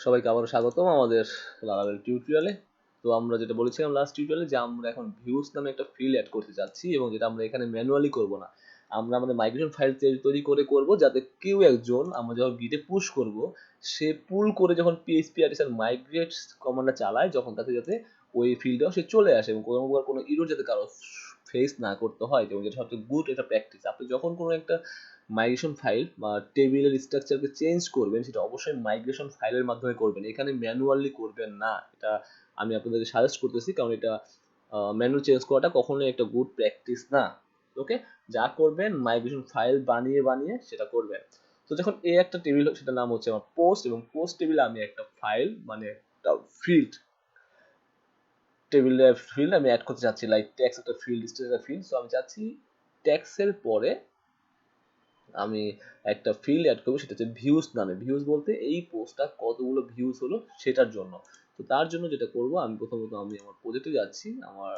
সবাইকে আবারও স্বাগতম আমাদের লারাবেল টিউটোরিয়ালে। তো আমরা যেটা বলেছিলাম লাস্ট টিউটোরিয়ালে যে আমরা এখন ভিউস নামে একটা ফিল্ড অ্যাড করতে যাচ্ছি, এবং যেটা আমরা এখানে ম্যানুয়ালি করব না, আমরা আমাদের মাইগ্রেশন ফাইল তৈরি করে করব, যাতে কেউ একজন আমরা যখন গিটে পুশ করব সে পুল করে যখন পিএইচপি আর্টিসান মাইগ্রেট কমান্ডটা চালায়, যখন তাতে যাতে ওই ফিল্ডটাও সে চলে আসে এবং কোনো ইরর যাতে কারো ফেস না করতে হয়, এবং যেটা সবচেয়ে গুড একটা প্র্যাকটিস। আপনি যখন কোনো একটা মাইগ্রেশন ফাইল বা টেবিলের স্ট্রাকচারকে চেঞ্জ করবেন, সেটা অবশ্যই মাইগ্রেশন ফাইলের মাধ্যমে করবেন, এখানে ম্যানুয়ালি করবেন না। এটা আমি আপনাদেরকে সাজেস্ট করতেছি, কারণ এটা ম্যানুয়াল চেঞ্জ করাটা কখনোই একটা গুড প্র্যাকটিস না। ওকে, যা করবেন মাইগ্রেশন ফাইল বানিয়ে বানিয়ে সেটা করবেন। তো যখন এই একটা টেবিল, সেটার নাম হচ্ছে আমার পোস্ট, এবং পোস্ট টেবিলে আমি একটা ফাইল মানে একটা ফিল্ড টেবিলের ফিল্ড আমি অ্যাড করতে চাচ্ছি, লাইক ট্যাক্স একটা ফিল্ড, স্টেজ একটা ফিল্ড। সো আমি চাচ্ছি ট্যাক্সের পরে আমি একটা ফিল্ড অ্যাড করবো, সেটা হচ্ছে ভিউজ নামে। ভিউজ বলতে এই পোস্টটা কতগুলো ভিউজ হলো সেটার জন্য। তো তার জন্য যেটা করব, আমি প্রথমত আমি আমার প্রজেক্টে যাচ্ছি, আমার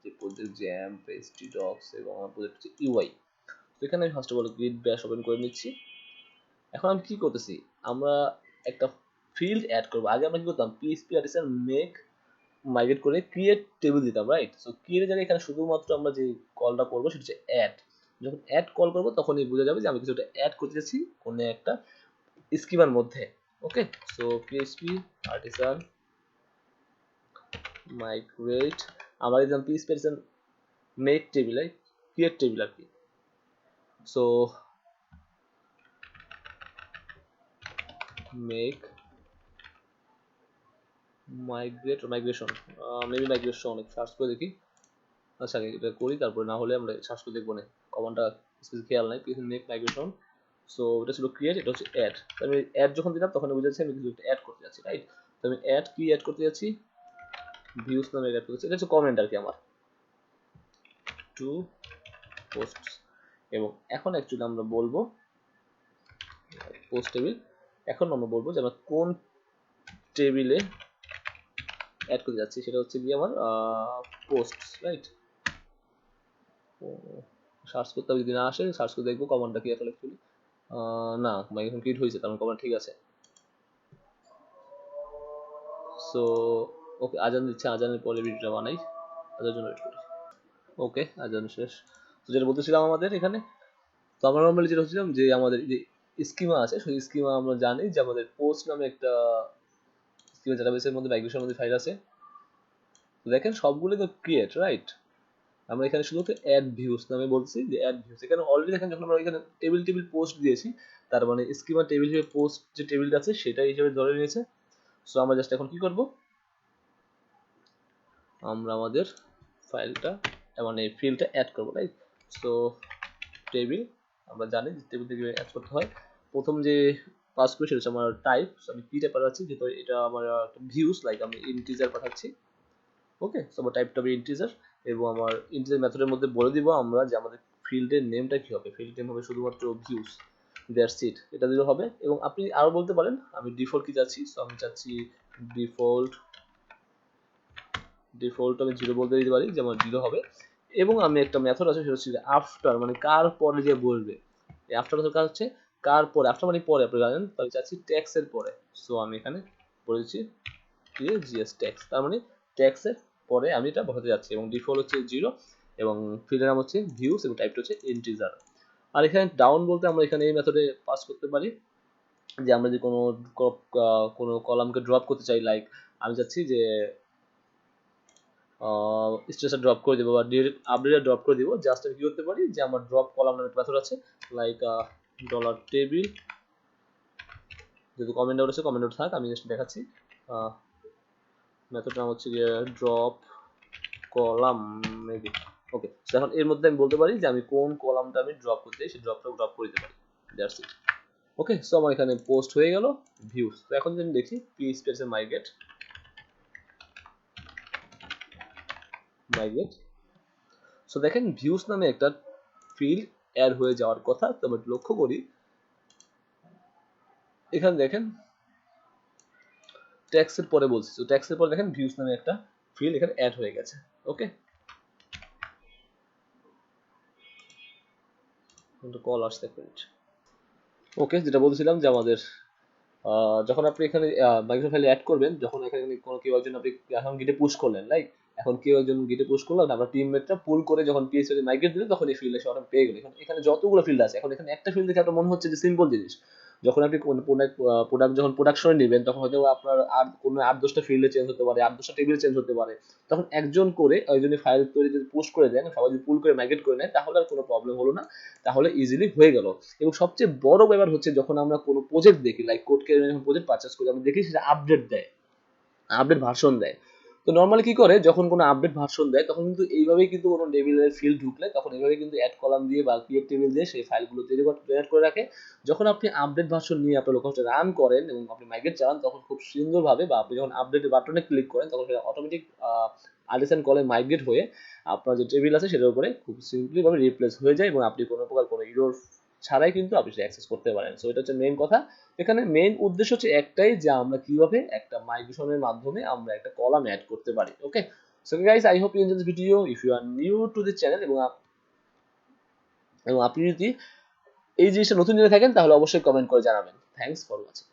যে প্রজেক্ট জ্যাম পেস্ট্রি ডক্স, এবং আমার প্রজেক্ট হচ্ছে ইউআই। তো এখানে আমি ফার্স্ট অফ অল গ্রিড ব্যাশ ওপেন করে নিচ্ছি। এখন আমি কি করতেছি, আমরা একটা ফিল্ড অ্যাড করবো। আগে আমরা কি করতাম, পিএইচপি আর্টিসান মেক মাইগ্রেট করে ক্রিয়েট টেবিল দিতাম, রাইট? সো ক্রিয়েটের জায়গায় এখানে শুধুমাত্র আমরা যে কলটা করবো সেটা হচ্ছে অ্যাড। যখন অ্যাড কল করবো তখনই বোঝা যাবে যে আমি কিছু একটা অ্যাড করতে চাচ্ছি কোনো একটা স্কিমার মধ্যে। Okay, so PHP artisan migrate, আমরা দিলাম PHP artisan make table, create table আর কি। So make migrate migration, maybe migration search করে দেখি। আচ্ছা, এটা করি, তারপরে না হলে আমরা সার্চ করে দেখবো না, কমান্ডটা খেয়াল নাই। মেক মাইগ্রেশন, সো এটা ছিল ক্রিয়েট, এটা হচ্ছে অ্যাড। আমি অ্যাড যখন দিলাম তখন বুঝা যাচ্ছে আমি কিছু একটা অ্যাড করতে যাচ্ছি, রাইট? তো আমি অ্যাড কি অ্যাড করতে যাচ্ছি, ভিউস নামে অ্যাড করতে যাচ্ছি। এটা হচ্ছে কমেন্ট আর কি আমার টু পোস্টস। এবং এখন অ্যাকচুয়ালি আমরা বলবো পোস্ট টেবিল, এখন আমরা বলবো যে আমরা কোন টেবিলে অ্যাড করতে যাচ্ছি, সেটা হচ্ছে কি আমার পোস্টস, রাইট? সার্চ করতে হবে, যদি না আসে সার্চ করে দেখবো কমান্ডটা কি আসলে অ্যাকচুয়ালি। না, মাইগ্রেশন ক্রিয়েট হয়েছে, তার কমান্ড ঠিক আছে। সো ওকে, আজান দিচ্ছে, আজানের পরে ভিডিওটা বানাই, আজানের জন্য ওয়েট করি। ওকে, আজান শেষ। তো যেটা বলতেছিলাম আমাদের এখানে, তো আমরা নর্মালি যেটা হচ্ছিলাম যে আমাদের যে স্কিমা আছে, সেই স্কিমা আমরা জানি যে আমাদের পোস্ট নামে একটা স্কিমা ডাটাবেসের মধ্যে মাইগ্রেশনের মধ্যে ফাইল আছে। তো দেখেন সবগুলো তো ক্রিয়েট, রাইট? আমরা এখানে শুধু অ্যাড ভিউস নামে বলছি যে অ্যাড ভিউস। এখানে অলরেডি দেখেন যখন আমরা এখানে টেবিল পোস্ট দিয়েছি, তার মানে স্কিমা টেবিল হিসেবে পোস্ট যে টেবিলটা আছে সেটা হিসেবে ধরে নিয়েছে। সো আমরা জাস্ট এখন কি করব, আমরা আমাদের ফাইলটা মানে ফিল্ডটা অ্যাড করবো, রাইট? সো টেবিল, আমরা জানি যে টেবিল থেকে অ্যাড করতে হয়। প্রথম যে পাস করি সেটা হচ্ছে আমার টাইপ। আমি কি টাইপ পাঠাচ্ছি, যেহেতু এটা আমার ভিউস, লাইক আমি ইন্টিজার পাঠাচ্ছি। ওকে, সো আমার টাইপটা হবে ইন্টিজার, এবং আমার ইন্টিজার মেথডের মধ্যে বলে দিব আমরা যে আমাদের ফিল্ডের নেমটা কি হবে। ফিল্ড নেম হবে শুধুমাত্র ভিউস, দ্যাটস ইট, এটা দিলে হবে। এবং আপনি আরও বলতে পারেন আমি ডিফল্ট কি চাচ্ছি, সো আমি চাচ্ছি ডিফল্ট আমি 0 বলতে দিতে পারি, যে আমার 0 হবে। এবং আমি একটা মেথড আছে সেটা হচ্ছে আফটার, মানে কার পরে যে বলবে। এই আফটার মেথড কাজ হচ্ছে কার পরে, আফটার মানে পরে, আপনি জানেন। তো আমি চাচ্ছি ট্যাক্সের পরে। সো আমি এখানে বলে দিচ্ছি জিএস ট্যাক্স, তার মানে ট্যাক্সের পরে আমি এটা বসাতে যাচ্ছি। এবং ডিফল্ট হচ্ছে 0, এবং ফিল্ডের নাম হচ্ছে ভিউস, এবং টাইপটা হচ্ছে ইন্টিজার। আর এখানে ডাউন বলতে আমরা এখানে এই মেথডে পাস করতে পারি যে আমরা যে কোনো কলামকে ড্রপ করতে চাই, লাইক আমি চাচ্ছি যে স্টেটাসটা ড্রপ করে দেবো বা ডিরেক্ট আপডেটে ড্রপ করে দিব। জাস্ট আমি কি করতে পারি, যে আমার ড্রপ কলাম নামে মেথড আছে, লাইক ডলার টেবিল, যেহেতু কমেন্ট আউট আছে কমেন্ট আউট থাক, আমি জাস্ট দেখাচ্ছি। মেথড নাম হচ্ছে গিয়ে ড্রপ কলাম মেবি। ওকে, এখন এর মধ্যে আমি বলতে পারি যে আমি কোন কলামটা আমি ড্রপ করতে চাই, সেই ড্রপটা ড্রপ করে দিতে পারি, দ্যাটস ইট। ওকে, সো আমার এখানে পোস্ট হয়ে গেল ভিউস। তো এখন যদি আমি দেখি পিএইচপি এর মাইগ্রেট, সো দেখেন ভিউস নামে একটা ফিল্ড অ্যাড হয়ে যাওয়ার কথা। তবে লক্ষ্য করি এখানে দেখেন ট্যাক্সের পরে বলছি, তো ট্যাক্সের পরে দেখেন ভিউস নামে একটা ফিল্ড এখানে অ্যাড হয়ে গেছে। ওকে, কল আসছে এক মিনিট। ওকে, যেটা বলছিলাম যে আমাদের যখন আপনি এখানে মাইক্রো ফাইল অ্যাড করবেন, যখন এখানে কোনো কেউ একজন আপনি এখন গিটে পুশ করলেন, লাইক এখন কেউ একজন গিটে পুশ করলো, আপনার টিমমেটটা পুল করে যখন পিএইচপি মাইগ্রেট দিলেন, তখন এই ফিল্ডে সে অটো পেয়ে গেল। এখানে যতগুলো ফিল্ড আছে, এখন এখানে একটা ফিল্ড দেখে আপনার মনে হচ্ছে যে সিম্পল জিনিস, যখন আপনি কোন প্রোডাক্ট যখন প্রোডাকশনে নেবেন, তখন হয়তো আপনার আর কোনো 8-10টা ফিল্ডে চেঞ্জ হতে পারে, 8-10টা টেবিল চেঞ্জ হতে পারে। তখন একজন করে একজনই ফাইল তৈরি যদি পোস্ট করে দেন, সবাই যদি পুল করে মাইগ্রেট করে নেয়, তাহলে আর কোনো প্রবলেম হলো না, তাহলে ইজিলি হয়ে গেল। এবং সবচেয়ে বড় ব্যাপার হচ্ছে, যখন আমরা কোনো প্রজেক্ট দেখি, লাইক কোড কেয়ার যখন প্রজেক্ট পারচেস করি, আমরা দেখি সেটা আপডেট দেয়, আপডেট ভার্সন দেয়। তো নর্মালি কি করে, যখন কোনো আপডেট ভার্সন দেয়, তখন কিন্তু এইভাবেই কিন্তু কোনো টেবিলের ফিল্ড ঢুকলে, তখন এইভাবে কিন্তু অ্যাড কলাম দিয়ে বা ক্রিয়েট টেবিল দিয়ে সেই ফাইলগুলো জেনারেট করে রাখে। যখন আপনি আপডেট ভার্সন নিয়ে আপনার লোকাল রান করেন এবং আপনি মাইগ্রেট চালান, তখন খুব সুন্দরভাবে, বা আপনি যখন আপডেটের বাটনে ক্লিক করেন, তখন সেটা অটোমেটিক আরএসএন কলে মাইগ্রেট হয়ে আপনার যে টেবিল আছে সেটার উপরে খুব সিম্পলিভাবে রিপ্লেস হয়ে যায়, এবং আপনি কোনো প্রকার কোনো ইরোর ছাড়াই কিন্তু আপনি সেটা অ্যাক্সেস করতে পারেন। সো এটা হচ্ছে মেইন কথা। এখানে মেইন উদ্দেশ্য হচ্ছে একটাই, যে আমরা কিভাবে একটা মাইগ্রেশনের মাধ্যমে আমরা একটা কলাম অ্যাড করতে পারি। Okay, so guys, I hope you enjoy this video. If you are new to this channel, এবং আপনি যদি এই জিনিসটা নতুন জেনে থাকেন, তাহলে অবশ্যই কমেন্ট করে জানাবেন। Thanks for watching.